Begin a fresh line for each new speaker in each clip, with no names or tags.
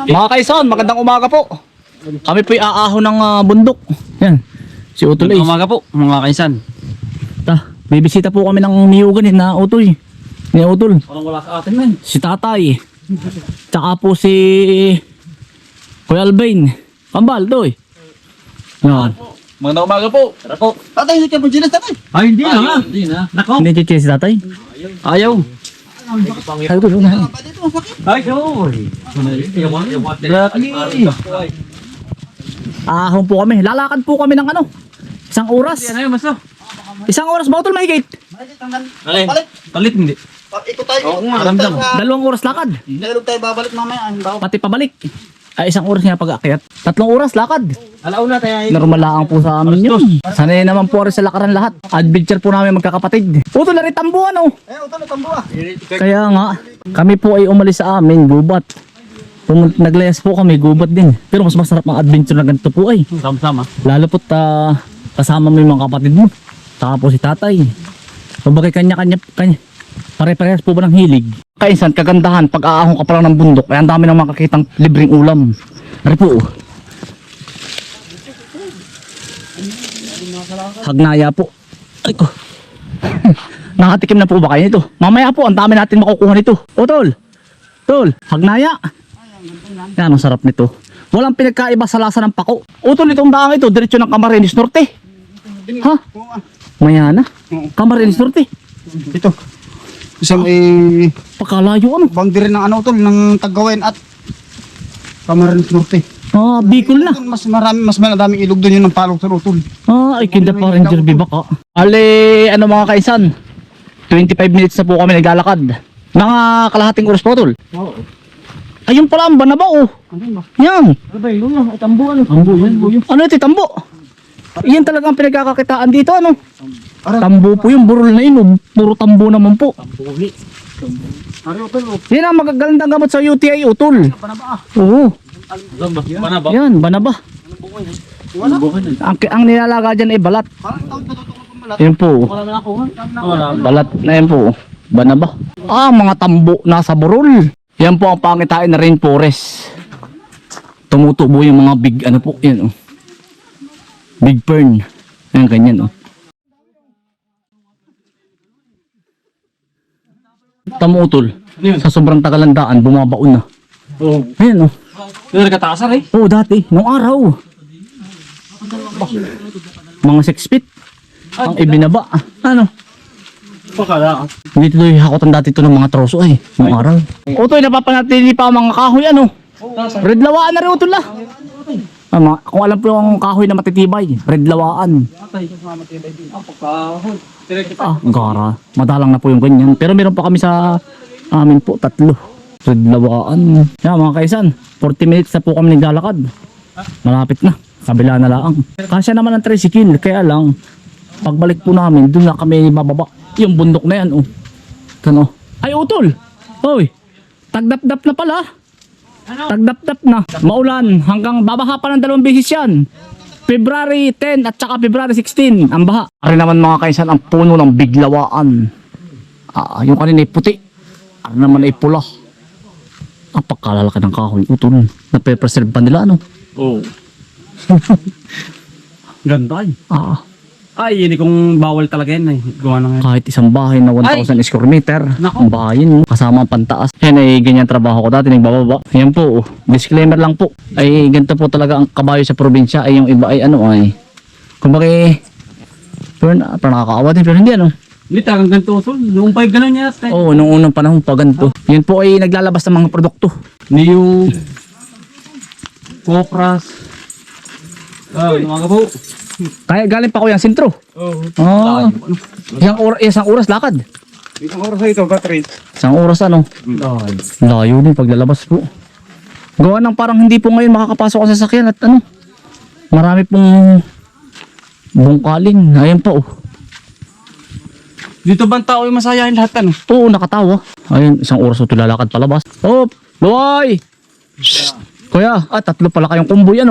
Mga kaisan, magandang umaga po. Kami po'y aahon ng bundok. Yan, si Utol Ace.
Umaga po, mga kaisan.
Bibisita po kami ng niyugan na Utoy. Ni Utol.
Parang wala sa atin man.
Si Tatay. Tsaka po si Kuya Albain. Kambal, Toy. Yan.
Magandang umaga po. Tara po.
Tatay, hindi ka mo dyan, tatay.
Ay, hindi na. Hindi na. Nako.
Hindi chichi si Tatay.
Ayaw.
Ay, Utol.
Dito, masakit.
Ayaw.
Ahon po kami. Lalakad po kami ng isang oras.
Yan, basta.
Isang oras ba, Utol, mahigit?
Alin?
Palit.
Palit hindi.
Ikot tayo.
Oo nga, ramdam.
2 oras lakad.
Nalog tayo babalik mamaya.
Pati pabalik. Ay, 1 oras nga pag-akyat. 3 oras lakad.
Alauna tayo.
Normal lang po sa amin yun. Sanay naman po rin sa lakaran lahat. Adventure po namin magkakapatid. Utol na rin tambuhan
Utol na tambo ah.
Kaya nga, kami po ay umalis sa amin, gubat. Naglayas po kami, gubat din. Pero mas masarap ang adventure na ganito po ay.
Sama-sama.
Lalo po't kasama mo yung mga kapatid mo. Saka po si tatay. Sabagay kanya-kanya. Pare-parehas po ba ng hilig? Kainsan, kagandahan, pag aahon ka pa lang ng bundok, ay ang dami nang makakitang libreng ulam. Ari po. Hagnaya po. Ay ko. Nakatikim na po ba kayo nito? Mamaya po, ang dami natin makukuha nito. O tol. Tol, hagnaya. Yan, ang sarap nito. Walang pinagkaiba sa lasa ng pako. O tol, itong daang ito, diretso ng Camarines Norte. Ha? Mayana? Camarines Norte.
Ito. Isang
Pagkalayo
boundary ng tol, ng Tagawen at Camarines Norte.
Bicol na.
Mas madaming ilog doon yung ng palog sa utol.
Ay kinda pa Ranger Bibaka. Ale, mga kaisan? 25 minutes na po kami naglalakad. Mga kalahating oras po, tol.
Oo.
Ayun pala ang banaba
Ano ba?
Yan.
Abay, yun na. Tambo ano? Tambo yan.
Ano ito, tambo? Yan talaga ang pinagkakakitaan dito, Tambo po yung burol na yun. Puro tambo naman po.
Tambuhi. Ari utol.
Yan ang magagandang gamot sa UTI, utol.
Banaba.
Oo.
Banaba.
Yan, banaba. Ang nilalaga dyan ay balat. Yan po.
Wala na ako. Wala.
Balat na yan po. Banaba. Mga tambo nasa burol. Yan po ang pangitain na rainforest. Tumutubo yung mga big yan big fern. Yan ganyan Tamutol. Sa sobrang tagalandaan bumabaon na.
Oo.
Ayan
Yung nagkataasar eh.
Oo, dati nung araw. Mga 6 feet ang ibinaba.
Pakala.
Dito yung hakutan dati ito ng mga troso nung araw. Utoy, napapanatili pa ang mga kahoy Red lawaan na rin utol kung alam po yung kahoy na matitibay, red lawaan. Gara. Madalang na po yung ganyan. Pero meron pa kami sa amin po, 3. Red lawaan. Yan mga kaisan, 40 minutes na po kami naglalakad. Malapit na. Kabila na lang. Kasya naman ang tricycle. Kaya lang, pagbalik po namin, doon na kami bababa. Yung bundok na yan. Ay utol. Hoy. Tagdap-dap na pala. Tagdap-dap na. Maulan hanggang babaha pa ng 2 beses yan. February 10 at saka February 16 ang baha. Ari naman mga kaisan ang puno ng biglawaan. Yung kanina ay puti. Ari naman ay pula. Pagkalalaki ng kahoy. Utol. Nape-preserve pa nila
Oo. Ganda
Ay,
hindi kong bawal talaga yan eh. Gawa na nga.
kahit isang bahay na 1,000 square meter.
Nako.
Ang bahay kasama ang pantaas. Yan ay ganyan trabaho ko dati, nagbababa. Yan po, disclaimer lang po. Ay ganito po talaga ang kabayo sa probinsya. Ay yung iba ay kumbaga pero nakakaawa din, pero hindi
Hindi talagang ganito utol. Noong 5 gano'n niya.
Oo, nung unang panahon pa ganito. Yun po ay naglalabas ng mga produkto.
Niyo. Kopras. Umaga po.
Kaya galing pa ko yung sintro.
Oo.
Isang oras lakad.
Isang oras ito, battery.
Isang oras layo din paglalabas po. Gawa ng parang hindi po ngayon makakapasok ang sasakyan at marami pong bungkalin. Ayan po.
Dito ba ang tao yung masayahin lahat
Oo, nakatawa. Ayun, isang oras ito lalakad palabas. Luway! Kuya, 3 pala kayong kumboy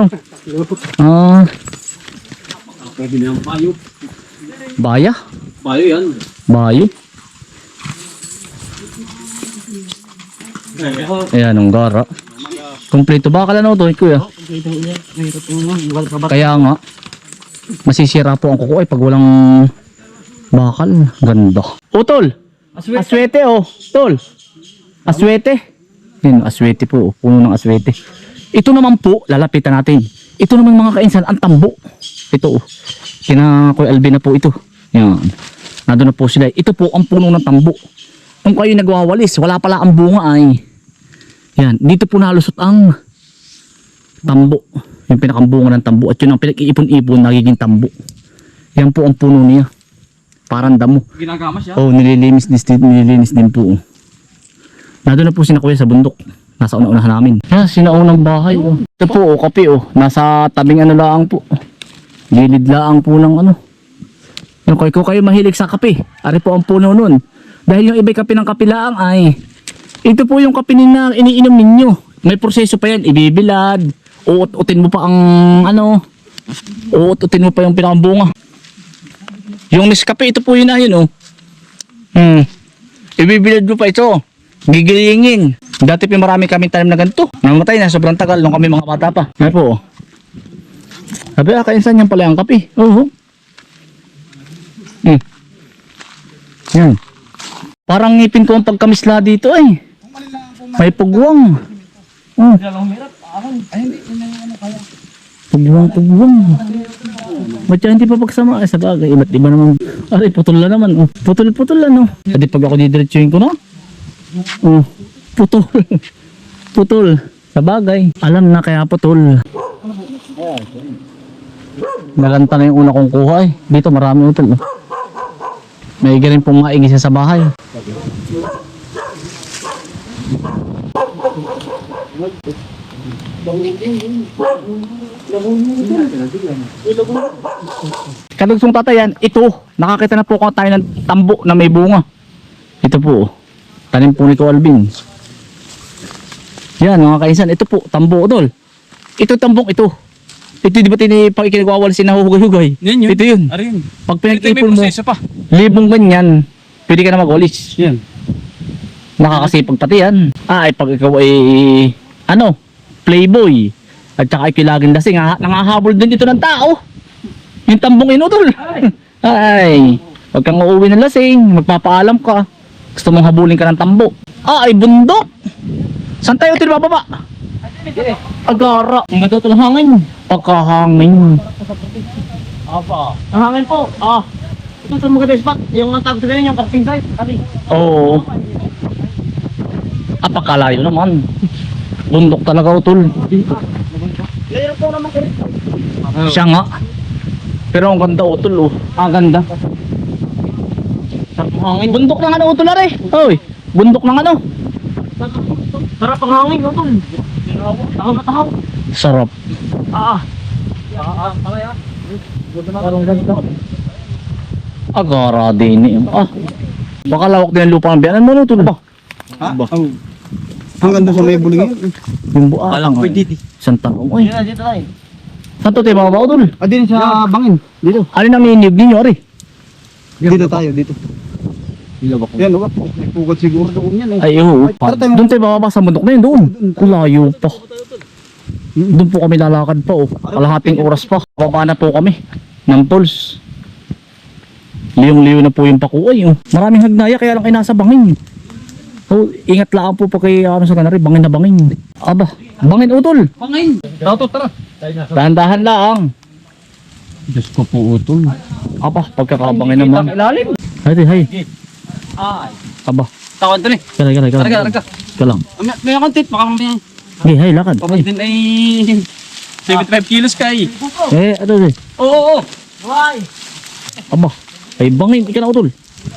Pwede na yung payo.
Baya?
Payo yan.
Bayo? Ayan, ang gara. Kompleto bakal ano to, kuya? Kaya nga, masisira po ang kuko ay pag walang bakal. Ganda. Tol! Aswete oh, tol! Aswete. Yun, aswete po, puno ng aswete. Ito naman po, lalapitan natin. Ito naman mga kainsan, ang tambo. Ito oh, kina Kuya Alvin na po ito. Yan. Nandun na po sila. Ito po ang puno ng tambo. Kung kayo nagwawalis, wala pala ang bunga ay. Yan, dito po nalusot ang tambo. Yung pinakambunga ng tambo. At yun ang pinag-iipon-ipon, nagiging tambo. Yan po ang puno niya. Parang damo.
Ginagama siya.
Oh, nililinis din po. Nandun na po sina Kuya sa bundok. Nasa una-unahan namin. Yan, sinaunang bahay. Oh. Ito po, oh, kape oh. Nasa tabing ano laang po. Gilid laang po ng ano. Yung kung kayo mahilig sa kape, ari po ang puno nun. Dahil yung iba'y kape ng kape laang ay, ito po yung kape na iniinom ninyo. May proseso pa yan, ibibilad, uut-utin mo pa ang ano, uut-utin mo pa yung pinakambunga. Yung Nescafe, ito po yun na yun oh. Ibibilad mo pa ito, gigilingin. Dati pa marami kami tanim na ganito. Namatay na, sobrang tagal nung kami mga bata pa. Ngayon po oh. Sabi kainsan yan pala ang kape. Oo. Yan. Parang ngipin ko ang pagkamisla dito ay. May pugwang. Pugwang. Ba't yan hindi pa pagsama? Ay, sa bagay. Iba't iba naman. Ay, putol na naman. Oh. Putol lang. Oh. Hindi pag ako didiretsuhin ko na. Oh. Putol. Putol. Sa bagay. Alam na kaya putol. Nalanta na yung una kong kuha eh. Dito marami utol. May galing pong maing isa sa bahay. Kadugsong tatayan, ito. Nakakita na po ko tayo ng tambo na may bunga. Ito po. Tanim po ni Kuya Alvin. Yan mga kaisan. Ito po, tambo utol. Ito tambong ito. Ito di ba pag ikinagwawalis nahuhugay-hugay?
Yan yun.
Ito yun.
Ari yun.
Pag
Ito may
pinag-ipon mo,
proseso pa.
libong ganyan, pwede ka na mag-walis.
Yan.
Nakakasipag pati yan. Ay, pag ikaw ay, ano, playboy, at saka ikaw laging lasing, nangahabol din dito ng tao. Yung tambong inutol. Ay, pag kang uuwi ng lasing, magpapaalam ka, gusto mong habulin ka ng tambo. Ay, bundok. Saan tayo util bababa? Agara. Ang ganda ito ng hangin. Pagkahangin.
Apa? Ang hangin po. Ito sa maganda spot. Yung ang tawag sa ganyan, yung camping site. Abi.
Oo. Apakalayo naman. Bundok talaga utol.
Layo po naman kayo.
Siya nga. Pero ang ganda utol oh. Ang ganda.
Sarap ang hangin.
Bundok ng ano utol na rin. Hoy. Bundok ng ano.
Sarap ang hangin. Utol. Tahaw na tahaw.
Sarap.
Parang ganda.
Agara din eh. Baka lawak din ang lupa ng biyanan mo no utol ba?
Hanggang doon sa may buling yun.
Yung buwan.
Alam ko dito.
Isang tanong. Uy.
Dito tayo.
Saan to tayo mga ba utol?
Din sa bangin. Dito.
Ano nang niniyog ninyo ari?
Dito tayo, dito. Yan, wag. May pugad siguro doon yan eh.
Ay oo.
Tara tayo.
Doon tayo bababa sa bundok na yun doon. Kulayo pa. Doon po kami lalakad pa oh. Kalahating oras pa. Bababa na po kami ng pulse. Liyong-liyo na po yung pakuay oh. Maraming hagnaya kaya lang kayo nasa bangin. So, ingat lang po pa kay ano sa kanari, bangin na bangin. Aba, bangin utol.
Pangin. Dato, tara.
Dahan-dahan lang.
Diyos ko po utol.
Aba, pagkakabangin naman.
Ilalim.
Hay, hay.
Ay.
Aba,
Tawan to ni.
kalay.
Targa.
Kalang.
May kontit. Baka may.
Hey, hay, lakad.
Pabantin ay 75 kilos ka eh.
Ano eh.
Oo.
Why?
Aba, ay bangin, ika na utol.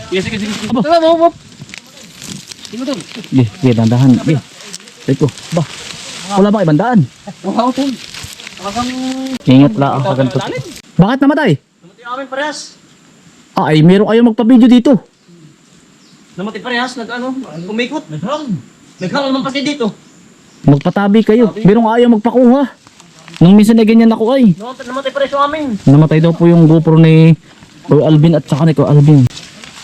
Sige.
Aba.
Tara, bop. Sino to?
Dahan-dahan. Ito, ba. Wala bang ibandaan?
Wow, utol.
Ingat lang ako ganito. Bakit namatay?
Namatay amin parehas.
Ay, meron kayo magpa-video dito.
Namatay parehas. Umikot. Naghang naman kasi dito.
Magpatabi kayo. Meron ayaw magpakuha. Nung minsan na ganyan ako ay.
Namatay parehas yung amin.
Namatay daw po yung GoPro ni Kuya Alvin at saka ni Kuya Alvin.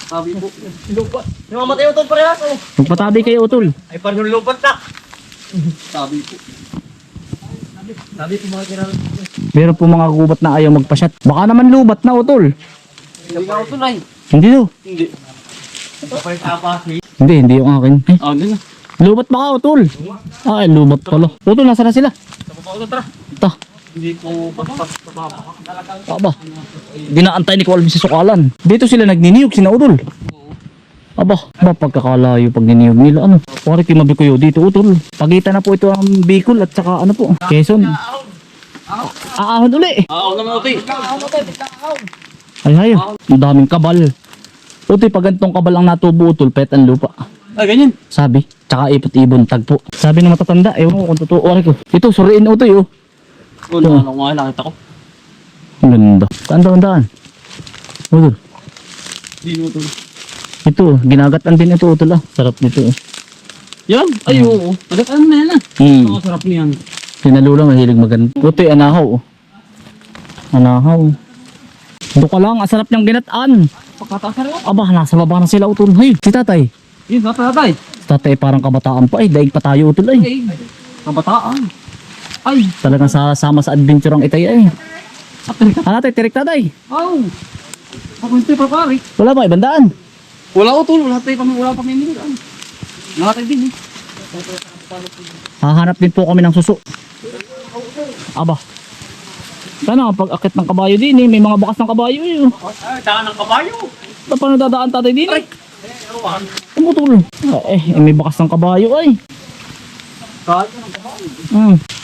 Sabi po. Lupat. Yung mamatay utol parehas.
Magpatabi kayo utol.
Ay parang yung lupat na.
Sabi po. Sabi ko mga kilala.
Meron po mga gubat na ayaw magpasyat. Baka naman lubat na utol.
Hindi ako tunay.
Hindi do.
Hindi. Kapag kapasi.
Hindi yung akin. Ay,
Oh, hindi na.
lubat pa ka utol. Ay, lubat pala. Utol, nasa na sila?
Sa baba ko tara.
Ta,
Hindi ko papas.
aba. Ginaantay ni Kualvin sa sukalan. Dito sila nagniniyog, sina utol. Aba, pagkakalayo pag niniyog nila. Ano? Pari kimabi ko yun dito utol. Pagitan na po ito ang Bicol at saka ano po, Quezon. Aahon uli.
Oo naman utoy.
Ay, hayo. Ang daming kabal. Utoy, pag ganitong kabal ang natubo utol, pet ang lupa.
Ah, ganyan.
Sabi, tsaka ipot-ibon tagpo. Sabi ng matatanda, ewan ko kung totoo. Oray ko. Ito, suriin utoy oh.
Ano nga nakita ko.
Ang ganda. Saan daan? Utol.
Hindi mo utoy.
Ito, ginagatan din ito utol ah. Sarap nito oh.
Yan. Ay, oo. Pagkakaan na yan ah. Ang sarap niyan.
Sinalula, mahilig maganda. Utoy, anahaw oh. Anahaw. Doon ka lang, ang sarap niyang ginataan.
Pagkataas na
Aba, nasa baba na sila utol. Hay, si tatay.
yun, tatay.
Si tatay parang kabataan pa. Ay, daig pa tayo utol ay.
Ay, kabataan. Ay,
Talagang sasama sa adventure ang itay ay.
atay.
Ano tatay, tirik tatay.
Wow. Ako hindi pa pare.
Wala ba, ibandaan?
Wala utol. Wala tayo kami. Wala pa kami nila. Nakatay din eh.
Hahanap din po kami ng suso. Aba. Sana pag akit ng kabayo din eh. May mga bakas ng kabayo eh.
Ay, daan ng kabayo.
Paano dadaan tatay din eh? Tumutol. May bakas ng kabayo ay.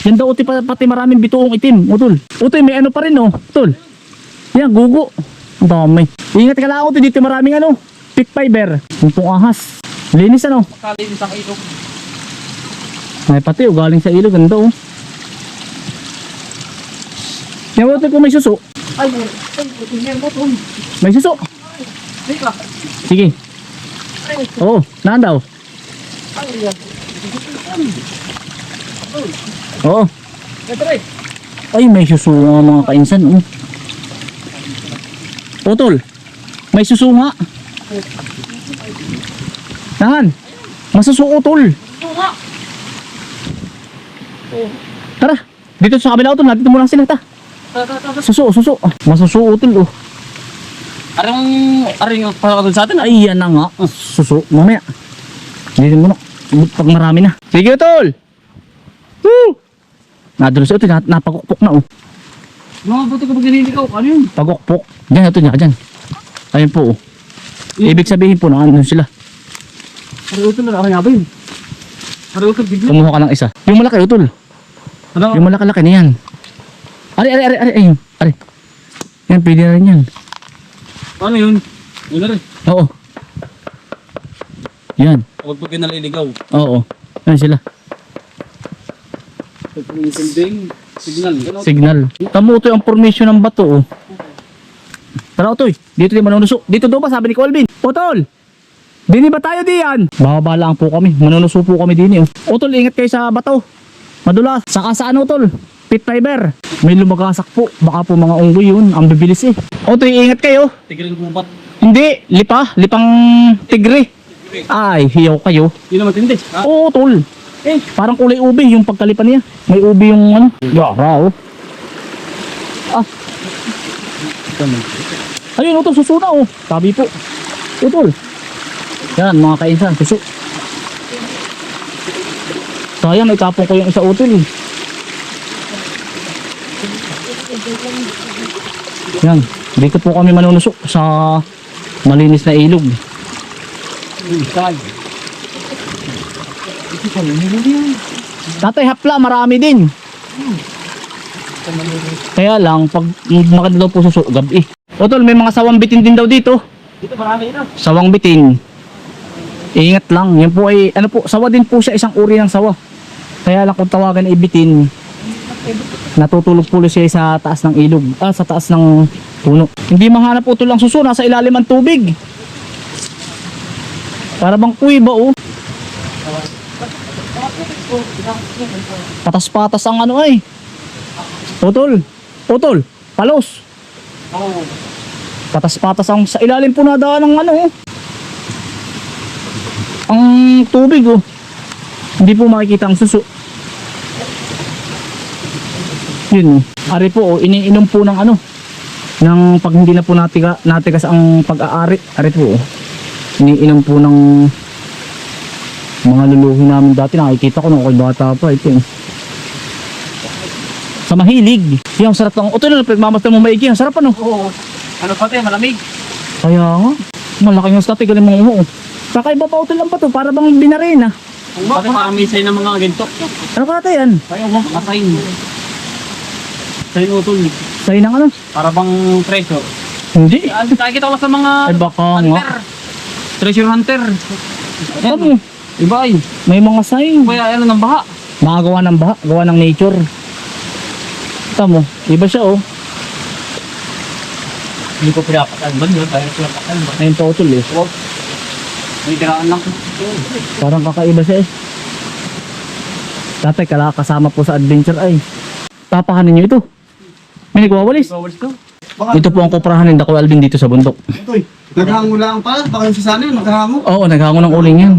Yan daw uti pati maraming bituong itim. Utol. Utoy, may ano pa rin oh. Utol. Yan, gugo. Ang dami. Ingat ka lang utoy. Dito maraming ano. Pick fiber. Yung pong ahas. Linis ano.
Kalinis ang ilog.
May pati oh. Galing sa ilog. Ganda oh. Yan utoy kung may suso.
Ay, hindi mo utol.
May suso.
Teka.
Sige. Oo. Naan daw. Oo. Ay, may suso nga mga kainsan. Oh. Utol. May suso nga. Nahan. Masuso utol. Tara. Dito sa kabila utol. Dito mo lang sila ta. Suso, suso. Masuso utol oh.
Aring para sa atin.
Ay, yan na nga. Suso. Mamaya. Dito mo na. Pag marami na. Sige utol. Woo! Nadulo sa utol. Napagukpok na oh.
Mga buti ko pag nililigaw. Ano yun?
Pagukpok. Diyan ito niya. Diyan. Ayun po oh. Ibig sabihin po na ano sila.
Ari utol na aking abay. Ari utol bigla.
Kumuha ka ng isa. Yung malaki utol.
Ano?
Yung malaki-laki na yan. Ari. Ayun. Ari. Yan, pwede na rin yan.
Ano yun? Yun na rin.
Oo. Yan.
Huwag pag naliligaw.
Oo. Yan sila.
Sinding. Signal.
Signal. Tamo ito yung formation ng bato oh. Tara utoy. Dito din manunuso. Dito daw ba sabi ni Colvin? Utol. Dini ba tayo diyan? Bababa lang po kami. Manunuso po kami din oh. Utol, ingat kayo sa bato. Madulas. Saka sa ano utol? Pit fiber. May lumagasak po. Baka po mga unggoy yun. Ang bibilis eh. Utoy, ingat kayo.
Tigring gubat.
Hindi. Lipa. Lipang tigre. Ay, hiyaw kayo.
Yun naman tindi. Ha?
Oo, tol. Parang kulay ubi yung pagkalipan niya. May ubi yung ano. Gara oh. Ah. Ayun, utol, suso na oh. Sabi po. Utol. Yan, mga kainsan, suso. Sayang, itapon ko yung isa utol eh. Yan, dito po kami manunusok sa malinis na ilog. Tatay, hapla, marami din. Kaya lang, pag maganda daw po suso, gabi. Utol, may mga sawang bitin din daw dito.
Dito marami ito.
Sawang bitin. Ingat lang, yan po ay, ano po, sawa din po siya, isang uri ng sawa. Kaya lang kung tawagan ay bitin, natutulog po siya sa taas ng ilog, sa taas ng puno. Hindi mahanap utol ang suso, nasa ilalim ang tubig. Para bang kuy ba oh. Patas-patas ang ano ay. Utol, utol, palos.
Oo.
Patas-patas ang sa ilalim po nadaan ng ano oh. Ang tubig oh. Hindi po makikita ang suso. Yun, ari po, oh, iniinom po ng ano, ng pag hindi na po natigas ang pag-aari. Ari po, oh, iniinom po ng mga luluhi namin dati. Nakikita ko nung ako'y bata pa. Ito, eh. Sa mahilig. Yung sarap ng utol na pagmamasdan mo maigi. Ang sarap ano?
Oo. Ano pati, malamig.
Kaya nga. Malaki yung stati. Galing mga umuo. Kakaiba pa utol lang pa to. Para bang binarena.
Pati pakamisay ng mga ginto.
Ano ka tayo yan?
Ayaw mo, kasayin. Sayin utol.
Sa'yo ng ano?
Para bang treasure.
Hindi.
Nakikita ko sa mga
Ay baka nga.
hunter. Treasure hunter.
Ano?
Iba ay.
May mga sign.
Kaya ano ng baha.
Makagawa ng baha. Gawa ng nature. Tamo. Iba siya oh.
Hindi ko pinapakalban yun. Dahil pinapakalban.
Ayun pa utol eh.
May diraan lang.
Parang kakaiba siya eh. Dati kasama po sa adventure ay. Tapahanin nyo ito. May nagwawalis.
Bawals ko.
Ito po ang kuprahan ng Dako Alvin dito sa bundok.
Ito'y, naghango lang pala. Baka yung sa sana yun, naghango.
Oo, naghango ng uling yan.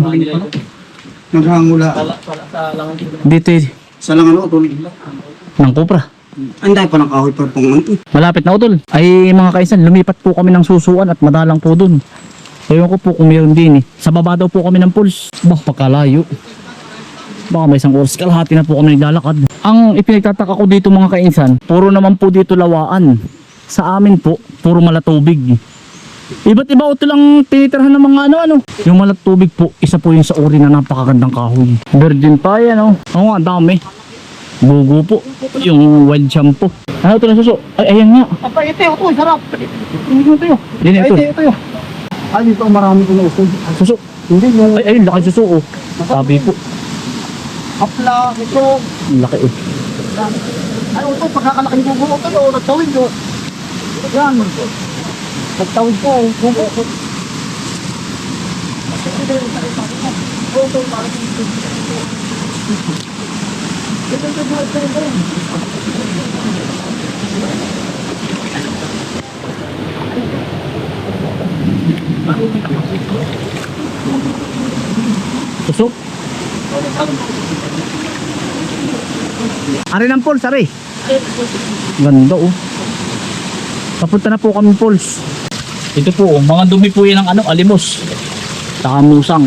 Naghango lang.
Pala sa langang
Dito eh,
Sa lang ano, utol.
ng kupra.
Ang dahil pa ng kahoy pa pang ano.
Malapit na utol. Ay mga kaisan, lumipat po kami ng susuan at madalang po dun. Ewan ko po kung meron din eh. Sa baba daw po kami ng pulse. Bah, pagkalayo. Baka may isang oras kalahati na po kami naglalakad. Ang ipinagtataka ko dito mga kainsan, puro naman po dito lawaan. Sa amin po, puro malatubig. Iba't iba utol ang tinitirhan ng mga ano. Yung malatubig po, isa po yung sa uri na napakagandang kahoy. Virgin pa yan oh. Oo nga, dami. Bugo po. Yung wild shampoo. Ano ito na suso? Ay, ayan nga.
Apa, ito yung sarap.
Ano ito yun? Yan ito.
Ito yun. Ay, dito ang marami ko na usod.
Suso.
Hindi mo.
Ay, ayun, laki suso oh. Sabi po.
Apla, ito.
Ang laki oh.
Ano ito, pagkakalaking bubo ito, o, nagtawid ko. Yan. Nagtawid ko, bubo ko.
Suso. Ari ng pulse, ari. Ganda oh. Papunta na po kami pulse. Ito po oh, mga dumi po yan ng ano, alimos. Saka musang.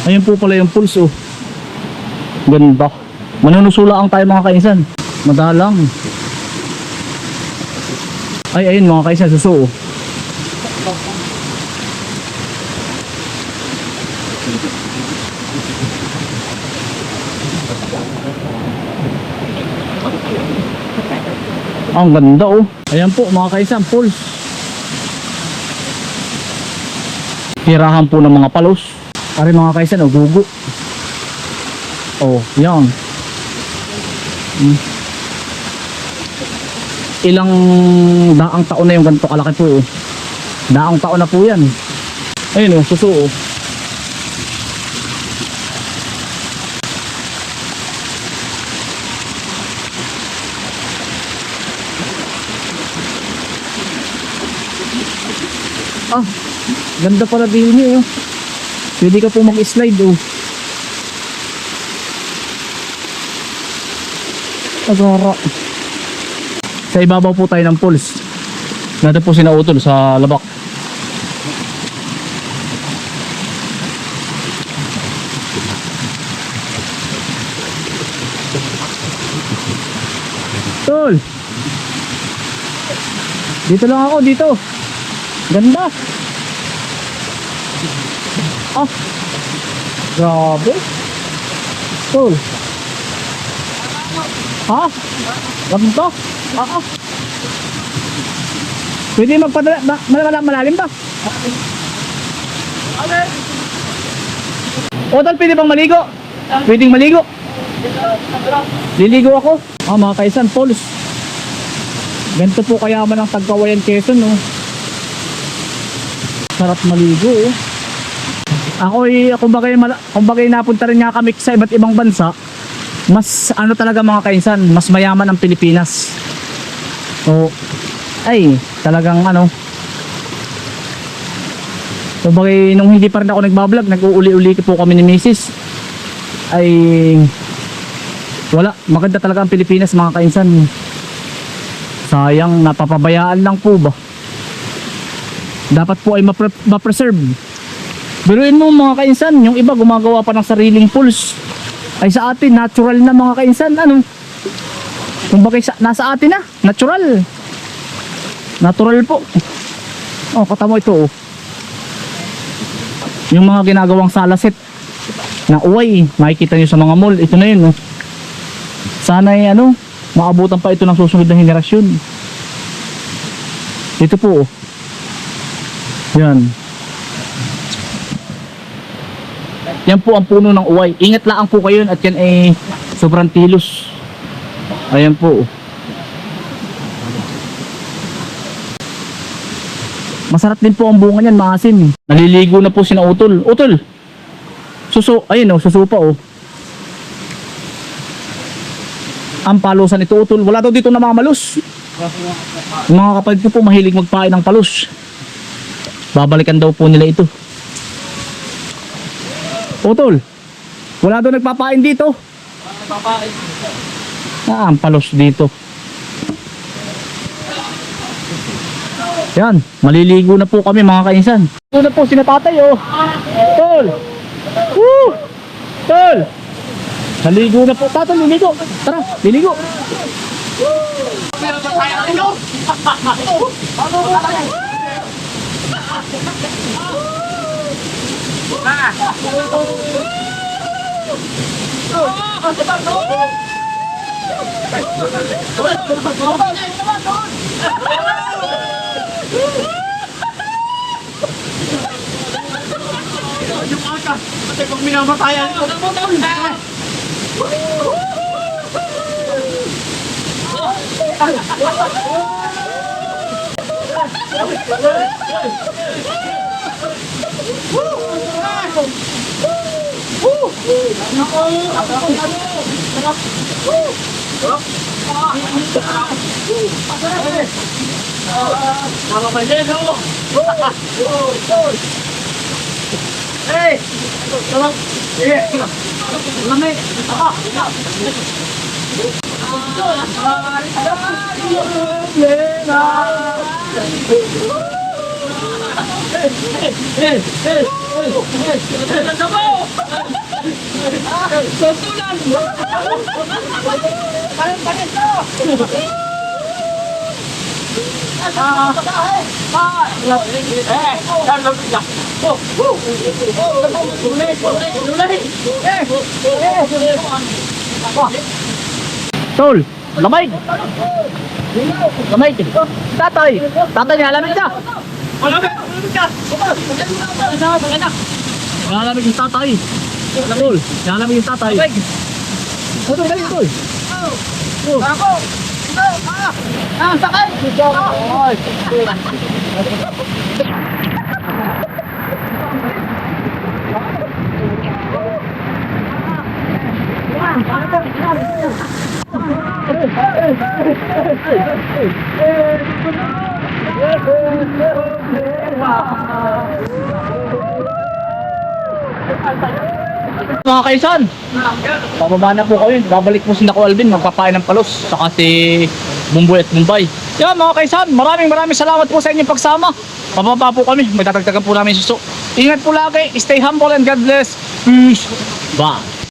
Ayun po pala yung pulse oh. Ganda. Manunusula ang tayo mga kaisan. Madalang. Ay ayun mga kaisan, suso oh. Ang ganda oh. Ayan po mga kaisan, pulse. Tirahan po ng mga palos. Ari mga kaisan, oh, gugo. Oh, yan. Ilang daang taon na yung ganito kalaki po. Oh. Daang taon na po yan. Ayun oh, suso oh. Ah, ganda pala din niyo oh. Pwede ka po mag-slide oh. Agara. Sa ibabaw po tayo ng pulse. Natin po sinautol sa labak. Tol. Dito lang ako, dito. Ganda. Ah. Grabe. Tol. Ha? Ganda. Ah. Pwede magpadala malalim ba? O tol, pwede bang maligo? Pwedeng maligo? Liligo ako. Ah, mga kaisan, Pauls. Ganito po kayaman ang Tagkawayan, Quezon, no? Sarap maligo, oh. Kumbaga napunta rin nga kami sa iba't ibang bansa. Mas ano talaga mga kaisan, mas mayaman ang Pilipinas. So, ay talagang ano, so bagay nung hindi pa rin ako nagbablog, nag-uuli-uli po kami ni Mrs. ay wala, maganda talaga ang Pilipinas mga kainsan. Sayang, napapabayaan lang po ba, dapat po ay ma-preserve. Biruin mo mga kainsan, yung iba gumagawa pa ng sariling pools, ay sa atin natural na mga kainsan. Ano, kung bakit nasa atin na natural po. Oh, katamo ito oh. Yung mga ginagawang salasit na uway, makikita nyo sa mga mall, ito na yun oh. Sana ay ano, maabutan pa ito ng susunod na henerasyon. Ito po oh. Yan. Yan po ang puno ng uway. Ingat lang po kayo at yan ay sobrang tilos. Ayan po. Masarap din po ang bunga niyan, maasim. Naliligo na po si na Utol. Utol. Suso, ayun oh, suso pa oh. Ang palusan nito Utol, wala daw dito namamalos. Yung mga kapatid ko po mahilig magpain ng palos. Babalikan daw po nila ito. Utol, wala daw nagpapain dito. Ang palos dito. Yan, maliligo na po kami mga kainsan. Ito na po sina tatay oh. Tol. Woo! Tol. Naligo na po. Tatay, liligo. Tara, liligo.
Kasi pag minamatayan ko na mo doon. Hey! Tolong. Iya. Lamay.
Tol, lamay. Lamay. Tatay. Tatay niya, lamig ka. Lamig yung tatay. Tol, lamig yung tatay. Tol, lamig tol.
Ako! Sakay!
Mga kaisan, pababa na po kayo. Babalik po si Nako Alvin, magpapain ng palos, saka si Bumboy at Bombay. Yan mga kaisan, maraming salamat po sa inyong pagsama. Pababa po kami, magtatagtagan po namin suso. Ingat po lagi, stay humble and God bless. Peace. Bye.